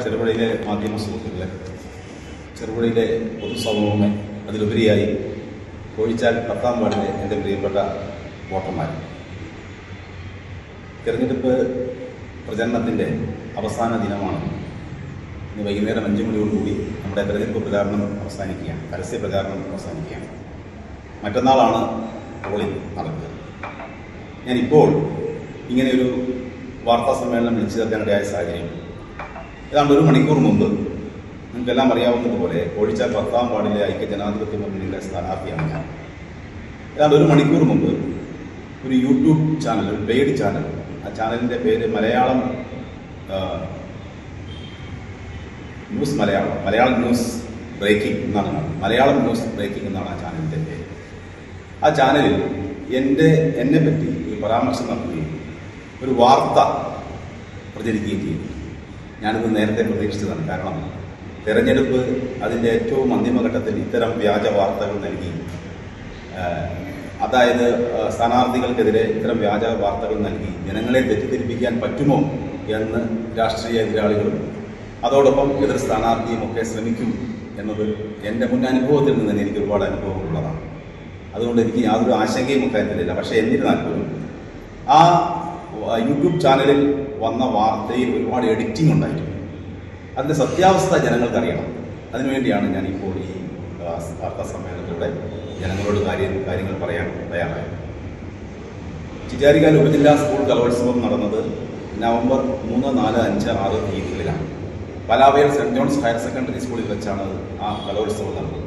ചെറുപുഴയിലെ മാധ്യമ സുഹൃത്തുക്കളെ, ചെറുപുഴയിലെ പൊതുസമൂഹമേ, അതിലുപരിയായി കോഴിച്ചാൽ 10-ാം വാർഡിലെ എൻ്റെ പ്രിയപ്പെട്ട വോട്ടർമാർ, തിരഞ്ഞെടുപ്പ് പ്രചരണത്തിൻ്റെ അവസാന ദിനമാണ്. ഇന്ന് വൈകുന്നേരം 5 മണിയോടുകൂടി നമ്മുടെ തിരഞ്ഞെടുപ്പ് പ്രചാരണം അവസാനിക്കുകയാണ്, പരസ്യ പ്രചാരണം അവസാനിക്കുകയാണ്. മറ്റന്നാളാണ് പോളിംഗ് നടക്കുക. ഞാനിപ്പോൾ ഇങ്ങനെയൊരു വാർത്താ സമ്മേളനം വിളിച്ചു ചേർക്കാനിടയായ സാഹചര്യം, ഏതാണ്ട് 1 മണിക്കൂർ മുമ്പ് നിങ്ങൾക്കെല്ലാം അറിയാവുന്നതുപോലെ കോഴിച്ചാൽ 10-ാം വാർഡിലെ ഐക്യജനാധിപത്യ മുന്നണിയിലെ സ്ഥാനാർത്ഥിയാണ് ഞാൻ. ഏതാണ്ട് 1 മണിക്കൂർ മുമ്പ് ഒരു യൂട്യൂബ് ചാനൽ, ഒരു പെയ്ഡ് ചാനൽ, ആ ചാനലിൻ്റെ പേര് മലയാളം ന്യൂസ് ബ്രേക്കിംഗ് എന്നാണ്. മലയാളം ന്യൂസ് ബ്രേക്കിംഗ് എന്നാണ് ആ ചാനലിൻ്റെ പേര്. ആ ചാനലിൽ എന്നെ പറ്റി ഒരു പരാമർശം നടത്തുകയും ഒരു വാർത്ത പ്രചരിക്കുകയും ചെയ്തു. ഞാനിത് നേരത്തെ പ്രതീക്ഷിച്ചതാണ്. കാരണം തെരഞ്ഞെടുപ്പ് അതിൻ്റെ ഏറ്റവും അന്തിമഘട്ടത്തിൽ ഇത്തരം വ്യാജ വാർത്തകൾ നൽകി, അതായത് സ്ഥാനാർത്ഥികൾക്കെതിരെ ഇത്തരം വ്യാജ വാർത്തകൾ നൽകി ജനങ്ങളെ തെറ്റിദ്ധരിപ്പിക്കാൻ പറ്റുമോ എന്ന് രാഷ്ട്രീയ എതിരാളികളും അതോടൊപ്പം എതിർ സ്ഥാനാർത്ഥിയും ഒക്കെ ശ്രമിക്കും എന്നത് എൻ്റെ മുൻ അനുഭവത്തിൽ നിന്ന് തന്നെ എനിക്ക് ഒരുപാട് അനുഭവങ്ങളുള്ളതാണ്. അതുകൊണ്ട് എനിക്ക് യാതൊരു ആശങ്കയും കാര്യത്തിലില്ല. പക്ഷേ എന്നിരുന്നാൽ പോലും ആ യൂട്യൂബ് ചാനലിൽ വന്ന വാർത്തയിൽ ഒരുപാട് എഡിറ്റിംഗ് ഉണ്ടായിട്ടുണ്ട്. അതിൻ്റെ സത്യാവസ്ഥ ജനങ്ങൾക്കറിയണം. അതിനുവേണ്ടിയാണ് ഞാനിപ്പോൾ ഈ വാർത്താ സമ്മേളനത്തിലൂടെ ജനങ്ങളോട് കാര്യങ്ങൾ പറയാൻ തയ്യാറായത്. ചിറ്റാരിക്കാൽ ഉപജില്ലാ സ്കൂൾ കലോത്സവം നടന്നത് നവംബർ 3, 4, 5, 6 തീയതികളിലാണ്. പലാവയൽ സെൻറ് ജോൺസ് ഹയർ സെക്കൻഡറി സ്കൂളിൽ വെച്ചാണ് ആ കലോത്സവം നടന്നത്.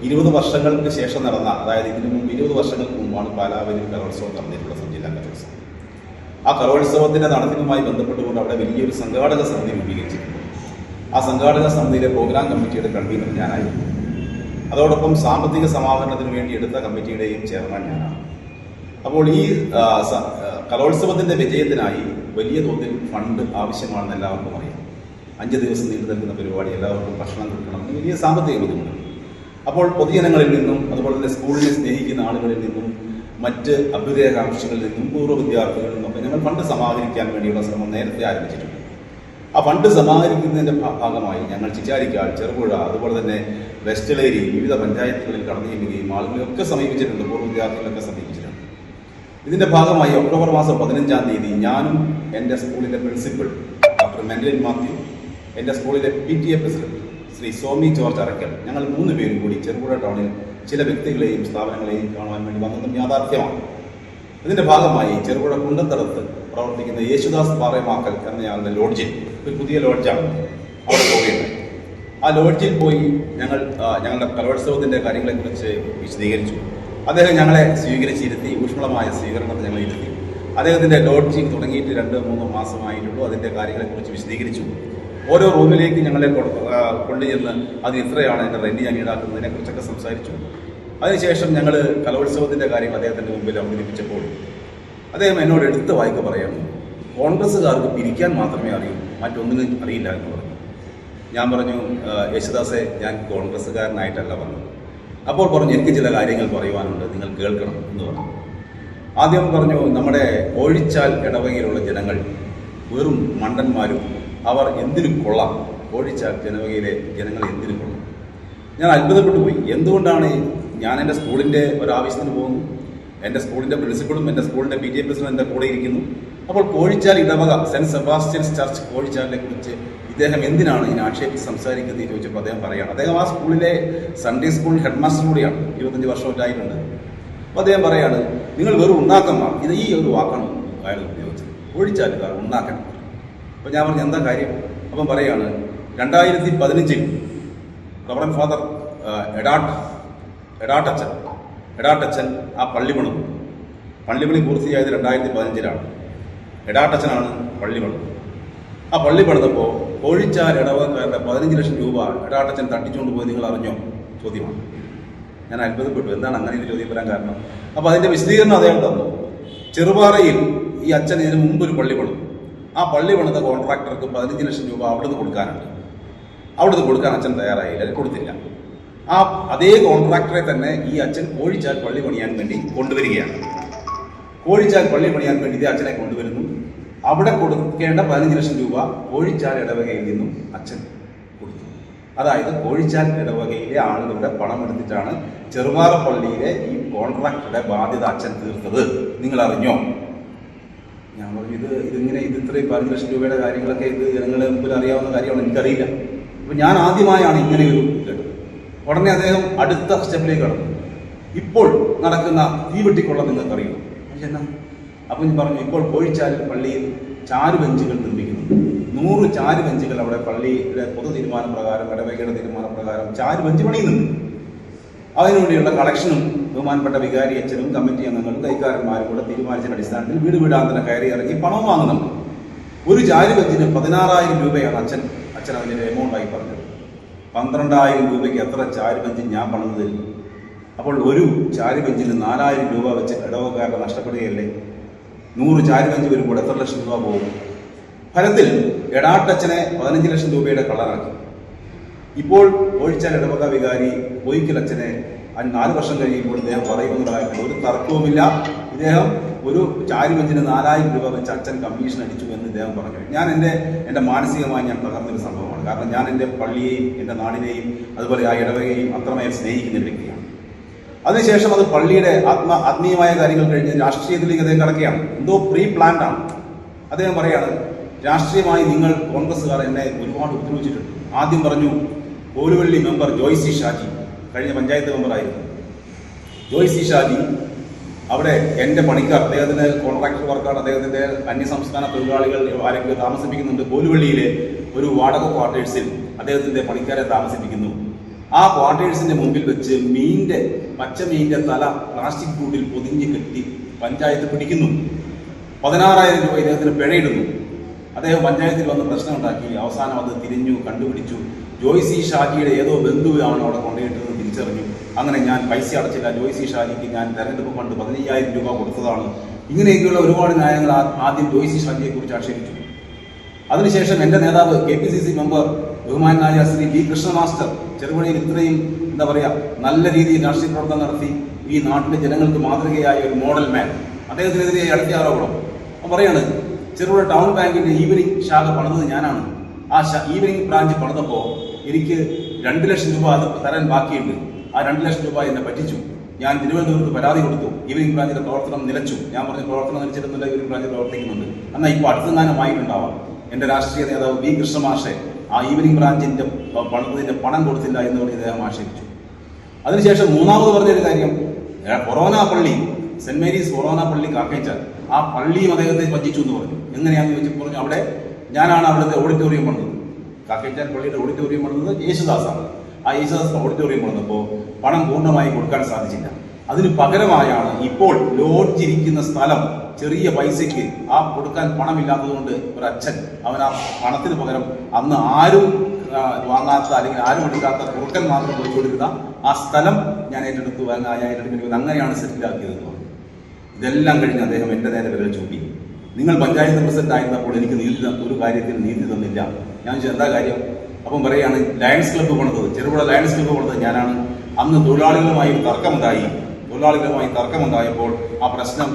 20 വർഷങ്ങൾക്ക് ശേഷം നടന്ന, അതായത് ഇതിനു മുമ്പ് 20 വർഷങ്ങൾക്ക് മുമ്പാണ് പാലാവയലിൽ കലോത്സവം നടന്നിട്ടുള്ള ജില്ലാ കലോത്സവം. ആ കലോത്സവത്തിന്റെ നടത്തിപ്പുമായി ബന്ധപ്പെട്ടുകൊണ്ട് അവിടെ വലിയൊരു സംഘാടക സമിതി രൂപീകരിച്ചിട്ടുണ്ട്. ആ സംഘാടക സമിതിയിലെ പ്രോഗ്രാം കമ്മിറ്റിയുടെ കൺവീനർ ഞാനായിരുന്നു. അതോടൊപ്പം സാമ്പത്തിക സമാഹരണത്തിന് വേണ്ടി എടുത്ത കമ്മിറ്റിയുടെയും ചെയർമാൻ ഞാനാണ്. അപ്പോൾ ഈ കലോത്സവത്തിന്റെ വിജയത്തിനായി വലിയ തോതിൽ ഫണ്ട് ആവശ്യമാണെന്ന് എല്ലാവർക്കും അറിയാം. 5 ദിവസം നീണ്ടു നിൽക്കുന്ന പരിപാടി, എല്ലാവർക്കും ഭക്ഷണം കൊടുക്കണം, വലിയ സാമ്പത്തിക ബുദ്ധിമുട്ടുണ്ട്. അപ്പോൾ പൊതുജനങ്ങളിൽ നിന്നും അതുപോലെ തന്നെ സ്കൂളിനെ സ്നേഹിക്കുന്ന ആളുകളിൽ നിന്നും മറ്റ് അഭ്യുദയകാംക്ഷികളിൽ നിന്നും പൂർവ്വ വിദ്യാർത്ഥികളിൽ നിന്നൊക്കെ ഞങ്ങൾ ഫണ്ട് സമാഹരിക്കാൻ വേണ്ടിയുള്ള ശ്രമം നേരത്തെ ആരംഭിച്ചിട്ടുണ്ട്. ആ ഫണ്ട് സമാഹരിക്കുന്നതിൻ്റെ ഭാഗമായി ഞങ്ങൾ ചിറ്റാരിക്കാൽ, ചെറുപുഴ, അതുപോലെ തന്നെ വെസ്റ്റലേരി വിവിധ പഞ്ചായത്തുകളിൽ കടന്നു ചെല്ലുകയും ആളുകളെയൊക്കെ സമീപിച്ചിട്ടുണ്ട്, പൂർവ്വ വിദ്യാർത്ഥികളൊക്കെ സമീപിച്ചിട്ടുണ്ട്. ഇതിൻ്റെ ഭാഗമായി ഒക്ടോബർ മാസം 15-ാം തീയതി ഞാനും എൻ്റെ സ്കൂളിലെ പ്രിൻസിപ്പൽ ഡോക്ടർ മെൻഡലിൻ മാത്യു, എൻ്റെ സ്കൂളിലെ PTA president Shri Somy George Arakkal, ഞങ്ങൾ 3 പേരും കൂടി ചെറുപുഴ ടൗണിൽ ചില വ്യക്തികളെയും സ്ഥാപനങ്ങളെയും കാണുവാൻ വേണ്ടി വന്നതും യാഥാർത്ഥ്യമാണ്. ഇതിന്റെ ഭാഗമായി ചെറുപുഴ കുണ്ടത്തടത്ത് പ്രവർത്തിക്കുന്ന യേശുദാസ് പാറേമാക്കൽ എന്നയാളുടെ ലോഡ്ജിൽ, ഒരു പുതിയ ലോഡ്ജാണ്, അവിടെ പോവുകയുണ്ടായി. ആ ലോഡ്ജിൽ പോയി ഞങ്ങളുടെ കലോത്സവത്തിന്റെ കാര്യങ്ങളെക്കുറിച്ച് വിശദീകരിച്ചു. അദ്ദേഹം ഞങ്ങളെ സ്വീകരിച്ചിരുത്തി, ഊഷ്മളമായ സ്വീകരണത്തെ ഞങ്ങൾ ഇരുത്തി. അദ്ദേഹത്തിന്റെ ലോഡ്ജിൽ തുടങ്ങിയിട്ട് 2-3 മാസമായിട്ടുള്ളൂ. അതിന്റെ കാര്യങ്ങളെക്കുറിച്ച് വിശദീകരിച്ചു. ഓരോ റൂമിലേക്ക് ഞങ്ങളെ കൊണ്ടുചെന്ന് അത് ഇത്രയാണ് എൻ്റെ റെന്റ് ഞാൻ ഈടാക്കുന്നതിനെ കുറിച്ചൊക്കെ സംസാരിച്ചു. അതിനുശേഷം ഞങ്ങൾ കലോത്സവത്തിൻ്റെ കാര്യങ്ങൾ അദ്ദേഹത്തിൻ്റെ മുമ്പിൽ അവതരിപ്പിച്ചപ്പോൾ അദ്ദേഹം എന്നോട് എടുത്ത് വായിക്ക് പറയാണ്, കോൺഗ്രസ്സുകാർക്ക് പിരിക്കാൻ മാത്രമേ അറിയൂ, മറ്റൊന്നിനും അറിയില്ല എന്ന് പറഞ്ഞു. ഞാൻ പറഞ്ഞു, യേശുദാസെ, ഞാൻ കോൺഗ്രസ്സുകാരനായിട്ടല്ല പറഞ്ഞത്. അപ്പോൾ പറഞ്ഞു, എനിക്ക് ചില കാര്യങ്ങൾ പറയുവാനുണ്ട്, നിങ്ങൾ കേൾക്കണം എന്ന് പറഞ്ഞു. ആദ്യം പറഞ്ഞു, നമ്മുടെ കോഴിച്ചാൽ ഇടവകയിലുള്ള ജനങ്ങൾ വെറും മണ്ടന്മാരും, അവർ എന്തിനു കൊള്ളാം, കോഴിച്ചാൽ ജനവകയിലെ ജനങ്ങൾ എന്തിനു കൊള്ളാം. ഞാൻ അത്ഭുതപ്പെട്ടു പോയി. എന്തുകൊണ്ടാണ് ഞാൻ എൻ്റെ സ്കൂളിൻ്റെ ഒരാവശ്യത്തിന് പോകുന്നു, എൻ്റെ സ്കൂളിൻ്റെ പ്രിൻസിപ്പളും എൻ്റെ സ്കൂളിൻ്റെ PTA പ്രസിഡന്റ് എൻ്റെ കൂടെ ഇരിക്കുന്നു. അപ്പോൾ കോഴിച്ചാൽ ഇടവക സെൻറ്റ് സെബാസ്റ്റ്യൻസ് ചർച്ച് കോഴിച്ചാലിനെ കുറിച്ച് ഇദ്ദേഹം എന്തിനാണ് ഇതിനെ ആക്ഷേപിച്ച് സംസാരിക്കുന്നത് എന്ന് ചോദിച്ചപ്പോൾ അദ്ദേഹം പറയുകയാണ്, അദ്ദേഹം ആ സ്കൂളിലെ സൺഡേ സ്കൂൾ ഹെഡ് മാസ്റ്റർ കൂടിയാണ്, 25 വർഷമായിട്ടുണ്ട്. അപ്പോൾ അദ്ദേഹം പറയാണ്, നിങ്ങൾ വെറും ഉണ്ടാക്കന്മാർ. ഇത് ഈ ഒരു വാക്കാണ് അയാൾ ഉപയോഗിച്ചത്, കോഴിച്ചാലുകാർ ഉണ്ടാക്കണം. അപ്പോൾ ഞാൻ പറഞ്ഞു, എന്താ കാര്യം? അപ്പം പറയാണ്, 2015 റവറൻഡ് ഫാദർ എടാട്ടച്ചൻ ആ പള്ളി പണി പൂർത്തിയായത് 2015-ലാണ്. എടാട്ടച്ചനാണ് പള്ളി പണിത്. ആ പള്ളി പണിതപ്പോൾ കോഴിച്ചാൽ ഇടവകക്കാരുടെ 15 ലക്ഷം രൂപ എടാട്ടച്ചൻ തട്ടിച്ചുകൊണ്ട് പോയി നിങ്ങൾ അറിഞ്ഞോ? ചോദ്യമാണ്. ഞാൻ അത്ഭുതപ്പെട്ടു, എന്താണ് അങ്ങനെ ഒരു ചോദ്യം വരാൻ കാരണം? അപ്പോൾ അതിൻ്റെ വിശദീകരണം അദ്ദേഹം തന്നു. ചെറുപാറയിൽ ഈ അച്ഛൻ ഇതിന് മുമ്പ് ഒരു പള്ളി പണിതു. ആ പള്ളി പണിത കോൺട്രാക്ടർക്ക് 15 ലക്ഷം രൂപ അവിടുന്ന് കൊടുക്കാനുണ്ട്. അവിടുന്ന് കൊടുക്കാൻ അച്ഛൻ തയ്യാറായില്ല, കൊടുത്തില്ല. അതേ കോൺട്രാക്ടറെ തന്നെ ഈ അച്ഛൻ കോഴിച്ചാൽ പള്ളി പണിയാൻ വേണ്ടി കൊണ്ടുവരികയാണ്. കോഴിച്ചാൽ പള്ളി പണിയാൻ വേണ്ടി ഇതേ അച്ഛനെ കൊണ്ടുവരുന്നു. അവിടെ കൊടുക്കേണ്ട 15 ലക്ഷം രൂപ കോഴിച്ചാൽ ഇടവകയിൽ നിന്നും അച്ഛൻ കൊടുത്തു. അതായത് കോഴിച്ചാൽ ഇടവകയിലെ ആളുകളുടെ പണം എടുത്തിട്ടാണ് ചെറുവാറ പള്ളിയിലെ ഈ കോൺട്രാക്ടറുടെ ബാധ്യത അച്ഛൻ തീർത്തത്. നിങ്ങൾ അറിഞ്ഞോ? ഞാൻ പറഞ്ഞു ഇതിങ്ങനെ ഇത്രയും 15 ലക്ഷം രൂപയുടെ കാര്യങ്ങളൊക്കെ ഇത് ജനങ്ങളെ മുമ്പിൽ അറിയാവുന്ന കാര്യമാണ്, എനിക്കറിയില്ല. അപ്പൊ ഞാൻ ആദ്യമായാണ് ഇങ്ങനെ ഒരു കേട്ടത്. ഉടനെ അദ്ദേഹം അടുത്ത സ്റ്റെപ്പിലേക്ക് കടന്നു. ഇപ്പോൾ നടക്കുന്ന തീവെട്ടിക്കൊള്ള നിങ്ങൾക്കറിയും എന്നാ? അപ്പം ഞാൻ പറഞ്ഞു, ഇപ്പോൾ കോഴിച്ചാൽ പള്ളിയിൽ ചാരുബെഞ്ചുകൾ നിർമ്മിക്കുന്നു. 100 ചാരുബെഞ്ചുകൾ അവിടെ പള്ളിയുടെ പൊതു തീരുമാനപ്രകാരം, ഇടവകയുടെ തീരുമാനപ്രകാരം ചാരുബെഞ്ച് പണിയുന്നുണ്ട്. അതിനുവേണ്ടിയുള്ള കളക്ഷനും ബഹുമാനപ്പെട്ട വികാരി അച്ഛനും കമ്മിറ്റി അംഗങ്ങളും കൈക്കാരന്മാരും കൂടെ തീരുമാനിച്ച അടിസ്ഥാനത്തിൽ വീട് വീടാന്തരം കയറി ഇറങ്ങി പണം വാങ്ങുന്നുണ്ട്. ഒരു ചാരുബെഞ്ചിന് 16,000 രൂപയാണ് അച്ഛൻ അതിൻ്റെ എമൗണ്ടായി പറഞ്ഞത്. 12,000 രൂപയ്ക്ക് എത്ര ചാരുബെഞ്ച് ഞാൻ പണിത് തരുന്നു? അപ്പോൾ ഒരു ചാരുബെഞ്ചിന് 4,000 രൂപ വെച്ച് ഇടവക്കാരുടെ നഷ്ടപ്പെടുകയല്ലേ? 100 ചാരുബെഞ്ച് വരുമ്പോൾ എത്ര ലക്ഷം രൂപ പോകും? ഫലത്തിൽ എടാട്ടച്ഛനെ 15 ലക്ഷം രൂപയുടെ കളറാക്കി. ഇപ്പോൾ കോഴിച്ചാൽ ഇടവക വികാരി കോയിക്കൽ അച്ഛനെ 4 വർഷം കഴിയുമ്പോൾ ഇദ്ദേഹം പറയുമെന്നുള്ളതായിട്ട് ഒരു തർക്കവുമില്ല. ഇദ്ദേഹം ഒരു ചാരുബെഞ്ചിന് 4,000 രൂപ വെച്ച് അച്ഛൻ കമ്മീഷൻ അടിച്ചു എന്ന് ഇദ്ദേഹം പറഞ്ഞു. ഞാൻ എൻ്റെ മാനസികമായി ഞാൻ തകർന്നൊരു സംഭവമാണ്. കാരണം ഞാൻ എൻ്റെ പള്ളിയെയും എൻ്റെ നാടിനെയും അതുപോലെ ആ ഇടവകയെയും അത്രമേൽ സ്നേഹിക്കുന്ന വ്യക്തിയാണ്. അതിനുശേഷം അത് പള്ളിയുടെ ആത്മീയമായ കാര്യങ്ങൾ കഴിഞ്ഞ് രാഷ്ട്രീയത്തിലേക്ക് അദ്ദേഹം കടക്കുകയാണ്. എന്തോ പ്രീ പ്ലാൻഡ് ആണ്. അദ്ദേഹം പറയാണ്, രാഷ്ട്രീയമായി നിങ്ങൾ കോൺഗ്രസ്സുകാർ എന്നെ ഒരുപാട് ഉപദ്രവിച്ചിട്ടുണ്ട്. ആദ്യം പറഞ്ഞു കോലുവള്ളി മെമ്പർ ജോയ്സി ഷാജി, കഴിഞ്ഞ പഞ്ചായത്ത് മെമ്പറായിരുന്നു ജോയ്സി ഷാജി. അവിടെ എൻ്റെ പണിക്കാർ, അദ്ദേഹത്തിൻ്റെ കോൺട്രാക്ടർ വർക്കാണ്, അദ്ദേഹത്തിൻ്റെ അന്യസംസ്ഥാന തൊഴിലാളികൾ ആരെങ്കിലും താമസിപ്പിക്കുന്നുണ്ട്. കോലുവള്ളിയിലെ ഒരു വാടക ക്വാർട്ടേഴ്സിൽ അദ്ദേഹത്തിൻ്റെ പണിക്കാരെ താമസിപ്പിക്കുന്നു. ആ ക്വാർട്ടേഴ്സിന്റെ മുമ്പിൽ വെച്ച് പച്ചമീൻ്റെ തല പ്ലാസ്റ്റിക് കൂട്ടിൽ പൊതിഞ്ഞ് കെട്ടി പഞ്ചായത്ത് പിടിക്കുന്നു. 16,000 രൂപ ഇദ്ദേഹത്തിന് പിഴയിടുന്നു. അദ്ദേഹം പഞ്ചായത്തിൽ വന്ന് പ്രശ്നമുണ്ടാക്കി. അവസാനം അത് തിരിഞ്ഞു കണ്ടുപിടിച്ചു. ജോയ്സി ഷാജിയുടെ ഏതോ ബന്ധുവാണ് അവിടെ കൊണ്ടുപോയിട്ടെന്ന് തിരിച്ചറിഞ്ഞു. അങ്ങനെ ഞാൻ പൈസ അടച്ചില്ല, ജോയ്സി ഷാജിക്ക് ഞാൻ തെരഞ്ഞെടുപ്പ് ഫണ്ട് 15,000 രൂപ കൊടുത്തതാണ്. ഇങ്ങനെയൊക്കെയുള്ള ഒരുപാട് ന്യായങ്ങൾ ആദ്യം ജോയ്സി ഷാജിയെ കുറിച്ച് ആക്ഷേപിച്ചു. അതിനുശേഷം എൻ്റെ നേതാവ് KPCC മെമ്പർ ബഹുമാനായ ശ്രീ വി കൃഷ്ണ മാസ്റ്റർ ചെറുപുഴയിൽ ഇത്രയും നല്ല രീതിയിൽ രാഷ്ട്രീയ പ്രവർത്തനം നടത്തി ഈ നാട്ടിലെ ജനങ്ങൾക്ക് മാതൃകയായ ഒരു മോഡൽ മാൻ, അദ്ദേഹത്തിനെതിരെ അടുത്ത ആരോപണം. അപ്പം പറയാണ്, ചെറുപുഴ ടൗൺ ബാങ്കിന്റെ ഈവനിങ് ശാഖ പണിതത് ഞാനാണ്. ആ ഈവനിങ് ബ്രാഞ്ച് പണിതപ്പോൾ എനിക്ക് 2 ലക്ഷം രൂപ അത് തരാൻ ബാക്കിയുണ്ട്. ആ 2 ലക്ഷം രൂപ എന്നെ പറ്റിച്ചു. ഞാൻ തിരുവനന്തപുരത്ത് പരാതി കൊടുത്തു. ഈവനിങ് ബ്രാഞ്ചിന്റെ പ്രവർത്തനം നിലച്ചു. ഞാൻ പറഞ്ഞു, പ്രവർത്തനം നിലച്ചിരുന്നില്ല, ഈവനിങ് ബ്രാഞ്ച് പ്രവർത്തിക്കുന്നുണ്ട്. എന്നാൽ ഇപ്പോൾ അടുത്തങ്ങാനമായിട്ടുണ്ടാവാം. എൻ്റെ രാഷ്ട്രീയ നേതാവ് വി കൃഷ്ണമാഷെ ആ ഈവനിങ് ബ്രാഞ്ചിന്റെ പണിതതിന്റെ പണം കൊടുത്തില്ല എന്ന് പറഞ്ഞ് ഇദ്ദേഹം ആക്ഷേപിച്ചു. അതിനുശേഷം മൂന്നാമത് പറഞ്ഞൊരു കാര്യം, കൊറോന പള്ളി, സെന്റ് മേരീസ് കൊറോന പള്ളി കാക്കേച്ചാൽ, ആ പള്ളിയും അദ്ദേഹത്തെ വഞ്ചിച്ചു എന്ന് പറഞ്ഞു. എങ്ങനെയാണെന്ന് വെച്ച് പറഞ്ഞു, അവിടെ ഞാനാണ് അവിടുത്തെ ഓഡിറ്റോറിയം പണിതത്. കാക്കേച്ചാൽ പള്ളിയുടെ ഓഡിറ്റോറിയം പണിതത് യേശുദാസാണ്. ആ യേശുദാസ് ഓഡിറ്റോറിയം പണിതപ്പോൾ പണം പൂർണ്ണമായി കൊടുക്കാൻ സാധിച്ചില്ല. അതിന് പകരമായാണ് ഇപ്പോൾ ലോഡ്ജിരിക്കുന്ന സ്ഥലം ചെറിയ പൈസയ്ക്ക് ആ കൊടുക്കാൻ പണമില്ലാത്തതുകൊണ്ട് ഒരു അച്ഛൻ അവൻ ആ പണത്തിന് പകരം അന്ന് ആരും വാങ്ങാത്ത അല്ലെങ്കിൽ ആരും എടുക്കാത്ത കുറുക്കൻ മാത്രം കൊടുത്തു കൊടുക്കുന്ന ആ സ്ഥലം ഞാൻ ഏറ്റെടുത്തു, അങ്ങനെയാണ് സെറ്റിലാക്കിയതെന്ന് പറഞ്ഞു. ഇതെല്ലാം കഴിഞ്ഞ് അദ്ദേഹം എൻ്റെ നേരെ വിരൽ ചൂണ്ടി, നിങ്ങൾ പഞ്ചായത്ത് പ്രസിഡന്റ് ആയിരുന്നപ്പോൾ എനിക്ക് ഒരു കാര്യത്തിൽ നീതി തന്നില്ല. ഞാൻ ചോദിച്ചു, എന്താ കാര്യം? അപ്പം പറയാണ്, ലയൺസ് ക്ലബ്ബ് പണിതത്, ചെറുപുഴ ലയൺസ് ക്ലബ്ബ് പണിതത് ഞാനാണ്. അന്ന് തൊഴിലാളികളുമായി തർക്കമുണ്ടായപ്പോൾ ആ പ്രശ്നം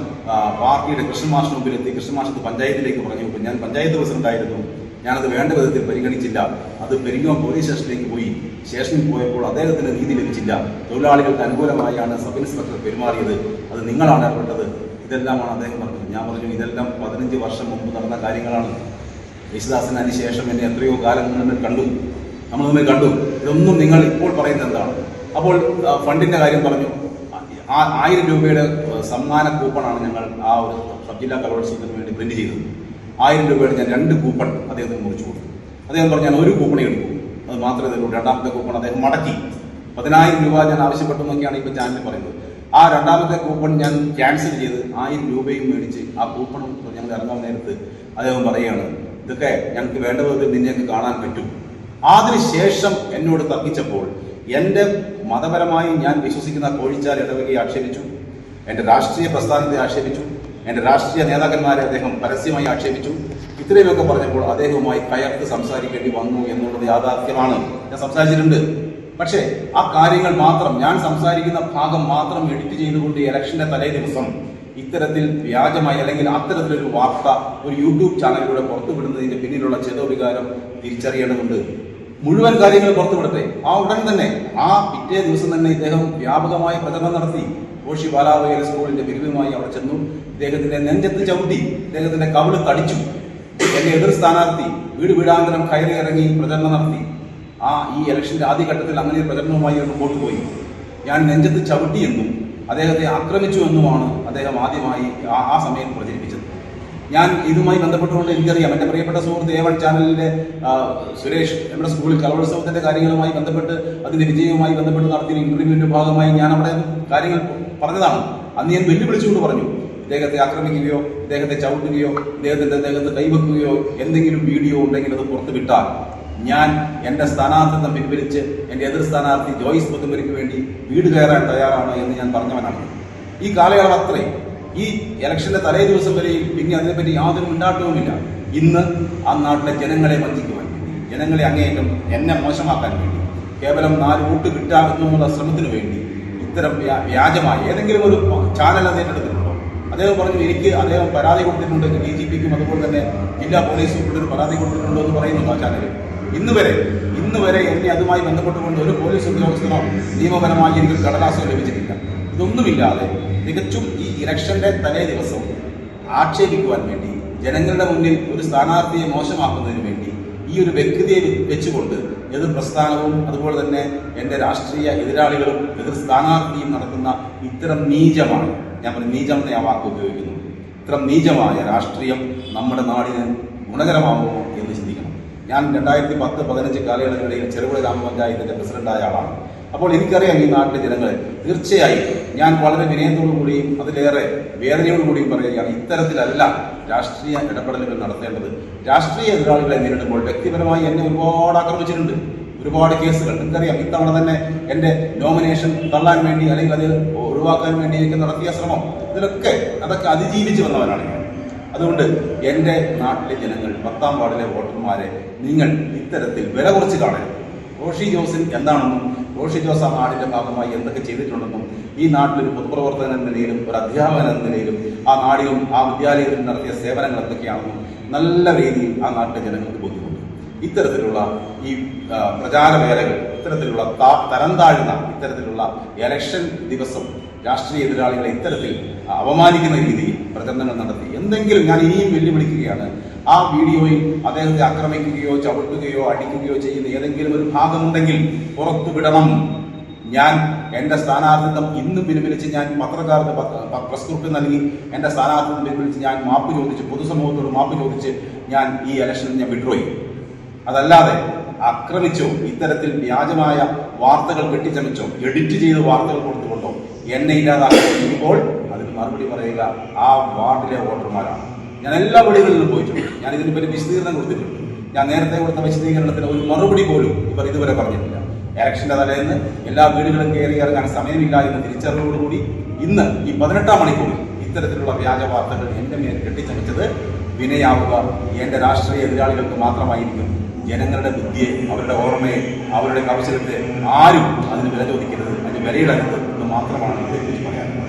പാർട്ടിയുടെ കൃഷ്ണമാഷിന് മുമ്പിലെത്തി. കൃഷ്ണമാഷ് പഞ്ചായത്തിലേക്ക് പറഞ്ഞു. ഞാൻ പഞ്ചായത്ത് പ്രസിഡന്റ് ആയിരുന്നു, ഞാനത് വേണ്ട വിധത്തിൽ പരിഗണിച്ചില്ല. അത് പെരിങ്ങോം പോലീസ് സ്റ്റേഷനിലേക്ക് പോയി. സ്റ്റേഷനിൽ പോയപ്പോൾ അദ്ദേഹത്തിന് നീതി ലഭിച്ചില്ല. തൊഴിലാളികൾക്ക് അനുകൂലമായാണ് സബ് ഇൻസ്പെക്ടർ പെരുമാറിയത്, അത് നിങ്ങളാണ് ഇടപെട്ടത്. ഇതെല്ലാമാണ് അദ്ദേഹം പറഞ്ഞത്. ഞാൻ പറഞ്ഞു, ഇതെല്ലാം 15 വർഷം മുമ്പ് നടന്ന കാര്യങ്ങളാണ്. യേശുദാസന് അതിനുശേഷം എന്നെ എത്രയോ കാലം നമ്മൾ തമ്മിൽ കണ്ടു. ഇതൊന്നും നിങ്ങൾ ഇപ്പോൾ പറയുന്നത് എന്താണ്? അപ്പോൾ ഫണ്ടിന്റെ കാര്യം പറഞ്ഞു. 1000 രൂപയുടെ സമ്മാന കൂപ്പണാണ് ഞങ്ങൾ ആ ഒരു സബ് ജില്ലാ കലോത്സവത്തിന് വേണ്ടി പ്രിന്റ് ചെയ്തത്. 1000 രൂപയുടെ ഞാൻ 2 കൂപ്പൺ അദ്ദേഹത്തിന് മുറിച്ചു കൊടുത്തു. അദ്ദേഹം പറഞ്ഞു, ഞാൻ 1 കൂപ്പണേ എടുക്കും, അത് മാത്രമേ തരുള്ളൂ. രണ്ടാമത്തെ കൂപ്പൺ അദ്ദേഹം മടക്കി. 10,000 രൂപ ഞാൻ ആവശ്യപ്പെട്ടു എന്നൊക്കെയാണ് ഇപ്പോൾ ചാനലിൽ പറയുന്നത്. ആ രണ്ടാമത്തെ കൂപ്പൺ ഞാൻ ക്യാൻസൽ ചെയ്ത് 1000 രൂപയും മേടിച്ച് ആ കൂപ്പണും ഞങ്ങൾ ഇറങ്ങാൻ നേരത്ത് അദ്ദേഹം പറയുകയാണ്, ഇതൊക്കെ ഞങ്ങൾക്ക് വേണ്ട വിധത്തിൽ നിന്നെയൊക്കെ കാണാൻ പറ്റും. അതിനുശേഷം എന്നോട് തർക്കിച്ചപ്പോൾ എൻ്റെ മതപരമായി ഞാൻ വിശ്വസിക്കുന്ന കോഴിച്ചാൽ ഇടവകയെ ആക്ഷേപിച്ചു, എൻ്റെ രാഷ്ട്രീയ പ്രസ്ഥാനത്തെ ആക്ഷേപിച്ചു, എൻ്റെ രാഷ്ട്രീയ നേതാക്കന്മാരെ അദ്ദേഹം പരസ്യമായി ആക്ഷേപിച്ചു. ഇത്രയുമൊക്കെ പറഞ്ഞപ്പോൾ അദ്ദേഹവുമായി കയർത്ത് സംസാരിക്കേണ്ടി വന്നു എന്നുള്ളത് യാഥാർത്ഥ്യമാണ്. ഞാൻ സംസാരിച്ചിട്ടുണ്ട്. പക്ഷേ ആ കാര്യങ്ങൾ മാത്രം, ഞാൻ സംസാരിക്കുന്ന ഭാഗം മാത്രം എഡിറ്റ് ചെയ്തുകൊണ്ട് ഇലക്ഷന്റെ തലേ ദിവസം ഇത്തരത്തിൽ വ്യാജമായി അല്ലെങ്കിൽ അത്തരത്തിലൊരു വാർത്ത ഒരു യൂട്യൂബ് ചാനലിലൂടെ പുറത്തുവിടുന്നതിന്റെ പിന്നിലുള്ള ചേതോവികാരം തിരിച്ചറിയേണ്ടതുണ്ട്. മുഴുവൻ കാര്യങ്ങൾ പുറത്തുവിടട്ടെ. ആ ഉടൻ തന്നെ ആ പിറ്റേ ദിവസം തന്നെ ഇദ്ദേഹം വ്യാപകമായ പ്രചരണം നടത്തി. കോശി ബാലാവയൽ സ്കൂളിന്റെ പിരിവുമായി അവിടെ ചെന്നു. ഇദ്ദേഹത്തിന്റെ നെഞ്ചത്ത് ചവിട്ടി, ഇദ്ദേഹത്തിന്റെ കവിള് തടിച്ചു. എന്റെ എതിർ സ്ഥാനാർത്ഥി വീട് വീടാന്തരം കയറി ഇറങ്ങി പ്രചരണം നടത്തി. ഈ ഇലക്ഷന്റെ ആദ്യഘട്ടത്തിൽ അങ്ങനെ ഒരു പ്രചരണവുമായി മുമ്പോട്ട് പോയി. ഞാൻ നെഞ്ചത്ത് ചവിട്ടിയെന്നും അദ്ദേഹത്തെ ആക്രമിച്ചു എന്നുമാണ് അദ്ദേഹം ആദ്യമായി ആ സമയത്ത് പ്രചരിപ്പിച്ചത്. ഞാൻ ഇതുമായി ബന്ധപ്പെട്ടുകൊണ്ട് എനിക്കറിയാം, എൻ്റെ പ്രിയപ്പെട്ട സുഹൃത്ത് A1 ചാനലിലെ സുരേഷ് നമ്മുടെ സ്കൂളിൽ കലോത്സവത്തിന്റെ കാര്യങ്ങളുമായി ബന്ധപ്പെട്ട് അതിന്റെ വിജയവുമായി ബന്ധപ്പെട്ട് നടത്തിയ ഇന്റർവ്യൂവിന്റെ ഭാഗമായി ഞാൻ അവിടെ കാര്യങ്ങൾ പറഞ്ഞതാണ്. അന്ന് ഞാൻ വെല്ലുവിളിച്ചുകൊണ്ട് പറഞ്ഞു, ഇദ്ദേഹത്തെ ആക്രമിക്കുകയോ ഇദ്ദേഹത്തെ ചവിട്ടുകയോ ഇദ്ദേഹത്തെ കൈവെക്കുകയോ എന്തെങ്കിലും വീഡിയോ ഉണ്ടെങ്കിൽ അത് പുറത്തു വിട്ടാൽ ഞാൻ എൻ്റെ സ്ഥാനാർത്ഥിത്വം പിൻവലിച്ച് എൻ്റെ എതിർ സ്ഥാനാർത്ഥി ജോയിസ് പുത്തുമരിക്ക് വേണ്ടി വീട് കയറാൻ തയ്യാറാണ് എന്ന് ഞാൻ പറഞ്ഞവനാണ്. ഈ കാലയളവ് അത്രയും ഈ ഇലക്ഷന്റെ തലേ ദിവസം വരെയും പിന്നെ അതിനെപ്പറ്റി യാതൊരു മുന്നാട്ടവുമില്ല. ഇന്ന് ആ നാട്ടിലെ ജനങ്ങളെ വഞ്ചിക്കുവാൻ വേണ്ടി, ജനങ്ങളെ അങ്ങേയറ്റം എന്നെ മോശമാക്കാൻ വേണ്ടി, കേവലം 4 വോട്ട് കിട്ടാമെന്നുള്ള ശ്രമത്തിന് വേണ്ടി ഇത്തരം വ്യാജമായ ഏതെങ്കിലും ഒരു ചാനൽ അത് ഏറ്റെടുത്തിട്ടുണ്ടോ? അദ്ദേഹം പറഞ്ഞു അദ്ദേഹം പരാതി കൊടുത്തിട്ടുണ്ട് DGPക്കും അതുപോലെ തന്നെ ജില്ലാ പോലീസ് സൂപ്രണ്ടിനും പരാതി കൊടുത്തിട്ടുണ്ടോ എന്ന് പറയുന്നു ആ ചാനൽ. ഇന്ന് വരെ എന്നെ അതുമായി ബന്ധപ്പെട്ടുകൊണ്ട് ഒരു പോലീസ് ഉദ്യോഗസ്ഥനോ നിയമപരമായി എനിക്ക് കടലാസോ ലഭിച്ചിട്ടില്ല. ഇതൊന്നുമില്ലാതെ തികച്ചും ഈ ഇലക്ഷന്റെ തലേ ദിവസം ആക്ഷേപിക്കുവാൻ വേണ്ടി, ജനങ്ങളുടെ മുന്നിൽ ഒരു സ്ഥാനാർത്ഥിയെ മോശമാക്കുന്നതിന് വേണ്ടി ഈ ഒരു വ്യക്തിയെ വെച്ചുകൊണ്ട് എതിർ പ്രസ്ഥാനവും അതുപോലെ തന്നെ എൻ്റെ രാഷ്ട്രീയ എതിരാളികളും എതിർ സ്ഥാനാർത്ഥിയും നടത്തുന്ന ഇത്തരം നീചമാണ്, ഞാൻ പറയും നീചം എന്ന ആ വാക്ക് ഉപയോഗിക്കുന്നു, ഇത്തരം നീചമായ രാഷ്ട്രീയം നമ്മുടെ നാടിന് ഗുണകരമാകുമോ എന്ന് ചിന്തിക്കണം. ഞാൻ 2010-15 കാലയളവിനിടയിൽ ചെറുപുഴ ഗ്രാമപഞ്ചായത്തിന്റെ പ്രസിഡന്റായ ആളാണ്. അപ്പോൾ എനിക്കറിയാം ഈ നാട്ടിലെ ജനങ്ങളെ. തീർച്ചയായും ഞാൻ വളരെ വിനയത്തോടുകൂടിയും അതിലേറെ വേദനയോടുകൂടിയും പറയുകയാണ്, ഇത്തരത്തിലല്ല രാഷ്ട്രീയ ഇടപെടലുകൾ നടത്തേണ്ടത്. രാഷ്ട്രീയ എതിരാളികളെ നേരിടുമ്പോൾ വ്യക്തിപരമായി എന്നെ ഒരുപാട് ആക്രമിച്ചിട്ടുണ്ട്, ഒരുപാട് കേസുകൾ. നിങ്ങൾക്കറിയാം, ഇത്തവണ തന്നെ എൻ്റെ നോമിനേഷൻ തള്ളാൻ വേണ്ടി അല്ലെങ്കിൽ അത് ഒഴിവാക്കാൻ വേണ്ടി എനിക്ക് നടത്തിയ ശ്രമം, അതൊക്കെ അതിജീവിച്ച് വന്നവനാണ് ഞാൻ. അതുകൊണ്ട് എൻ്റെ നാട്ടിലെ ജനങ്ങൾ, 10ാം വാർഡിലെ വോട്ടർമാരെ നിങ്ങൾ ഇത്തരത്തിൽ വില കുറച്ച് കാണരുത്. റോഷി ജോസിന് എന്താണെന്നും റോഷി ജോസ് ആ നാടിന്റെ ഭാഗമായി എന്തൊക്കെ ചെയ്തിട്ടുണ്ടെന്നും ഈ നാട്ടിലൊരു പൊതുപ്രവർത്തകൻ എന്ന നിലയിലും ഒരു അധ്യാപകൻ എന്ന നിലയിലും ആ നാടിലും ആ വിദ്യാലയത്തിൽ നടത്തിയ സേവനങ്ങൾ എന്തൊക്കെയാണെന്നും നല്ല രീതിയിൽ ആ നാട്ടിലെ ജനങ്ങൾക്ക് ബോധ്യമുണ്ട്. ഇത്തരത്തിലുള്ള ഈ പ്രചാരവേലകൾ, ഇത്തരത്തിലുള്ള തരം താഴ്ന്ന ഇത്തരത്തിലുള്ള ഇലക്ഷൻ ദിവസം രാഷ്ട്രീയ എതിരാളികളെ ഇത്തരത്തിൽ അപമാനിക്കുന്ന രീതിയിൽ പ്രചരണങ്ങൾ നടത്തി എന്തെങ്കിലും, ഞാൻ ഇനിയും വെല്ലുവിളിക്കുകയാണ്, ആ വീഡിയോയിൽ അദ്ദേഹത്തെ ആക്രമിക്കുകയോ ചവിട്ടുകയോ അടിക്കുകയോ ചെയ്യുന്ന ഏതെങ്കിലും ഒരു ഭാഗമുണ്ടെങ്കിൽ പുറത്തു വിടണം. ഞാൻ എൻ്റെ സ്ഥാനാർത്ഥിത്വം ഇന്നും പിൻവലിച്ച് ഞാൻ പത്രക്കാർക്ക് പ്രസ് കുറിപ്പ് നൽകി എൻ്റെ സ്ഥാനാർത്ഥിത്വം പിൻവലിച്ച് ഞാൻ മാപ്പ് ചോദിച്ച്, പൊതുസമൂഹത്തോട് മാപ്പ് ചോദിച്ച് ഞാൻ ഈ ഇലക്ഷനിൽ ഞാൻ വിഡ്രോയി. അതല്ലാതെ ആക്രമിച്ചോ ഇത്തരത്തിൽ വ്യാജമായ വാർത്തകൾ കെട്ടിച്ചമച്ചോ എഡിറ്റ് ചെയ്ത് വാർത്തകൾ കൊടുത്തുകൊണ്ടോ എന്നെ ഇല്ലാതാക്കുമ്പോൾ അതിന് മറുപടി പറയുക ആ വാർഡിലെ വോട്ടർമാരാണ്. ഞാൻ എല്ലാ വീടുകളിലും പോയിട്ടുണ്ട്. ഞാൻ ഇതിനെപ്പറ്റി വിശദീകരണം കൊടുത്തിട്ടുണ്ട്. ഞാൻ നേരത്തെ കൊടുത്ത വിശദീകരണത്തിന് ഒരു മറുപടി പോലും ഇവർ ഇതുവരെ പറഞ്ഞിട്ടില്ല. ഇലക്ഷന്റെ തലേന്ന് എല്ലാ വീടുകളും കയറി ഇറങ്ങാൻ സമയമില്ല എന്ന തിരിച്ചറിവോടുകൂടി ഇന്ന് ഈ 18ാം മണിക്കൂറിൽ ഇത്തരത്തിലുള്ള വ്യാജ വാർത്തകൾ എൻ്റെ മേൽ കെട്ടിച്ചമച്ചത് വിനയാവുക എൻ്റെ രാഷ്ട്രീയ എതിരാളികൾക്ക് മാത്രമായിരിക്കും. ജനങ്ങളുടെ ബുദ്ധിയെ, അവരുടെ ഓർമ്മയെ, അവരുടെ കൗശലത്തെ ആരും അതിന് വില ചോദിക്കരുത്, അതിന് വിലയിടരുത് എന്ന് മാത്രമാണ് ഇതേക്കുറിച്ച് പറയാനുള്ളത്.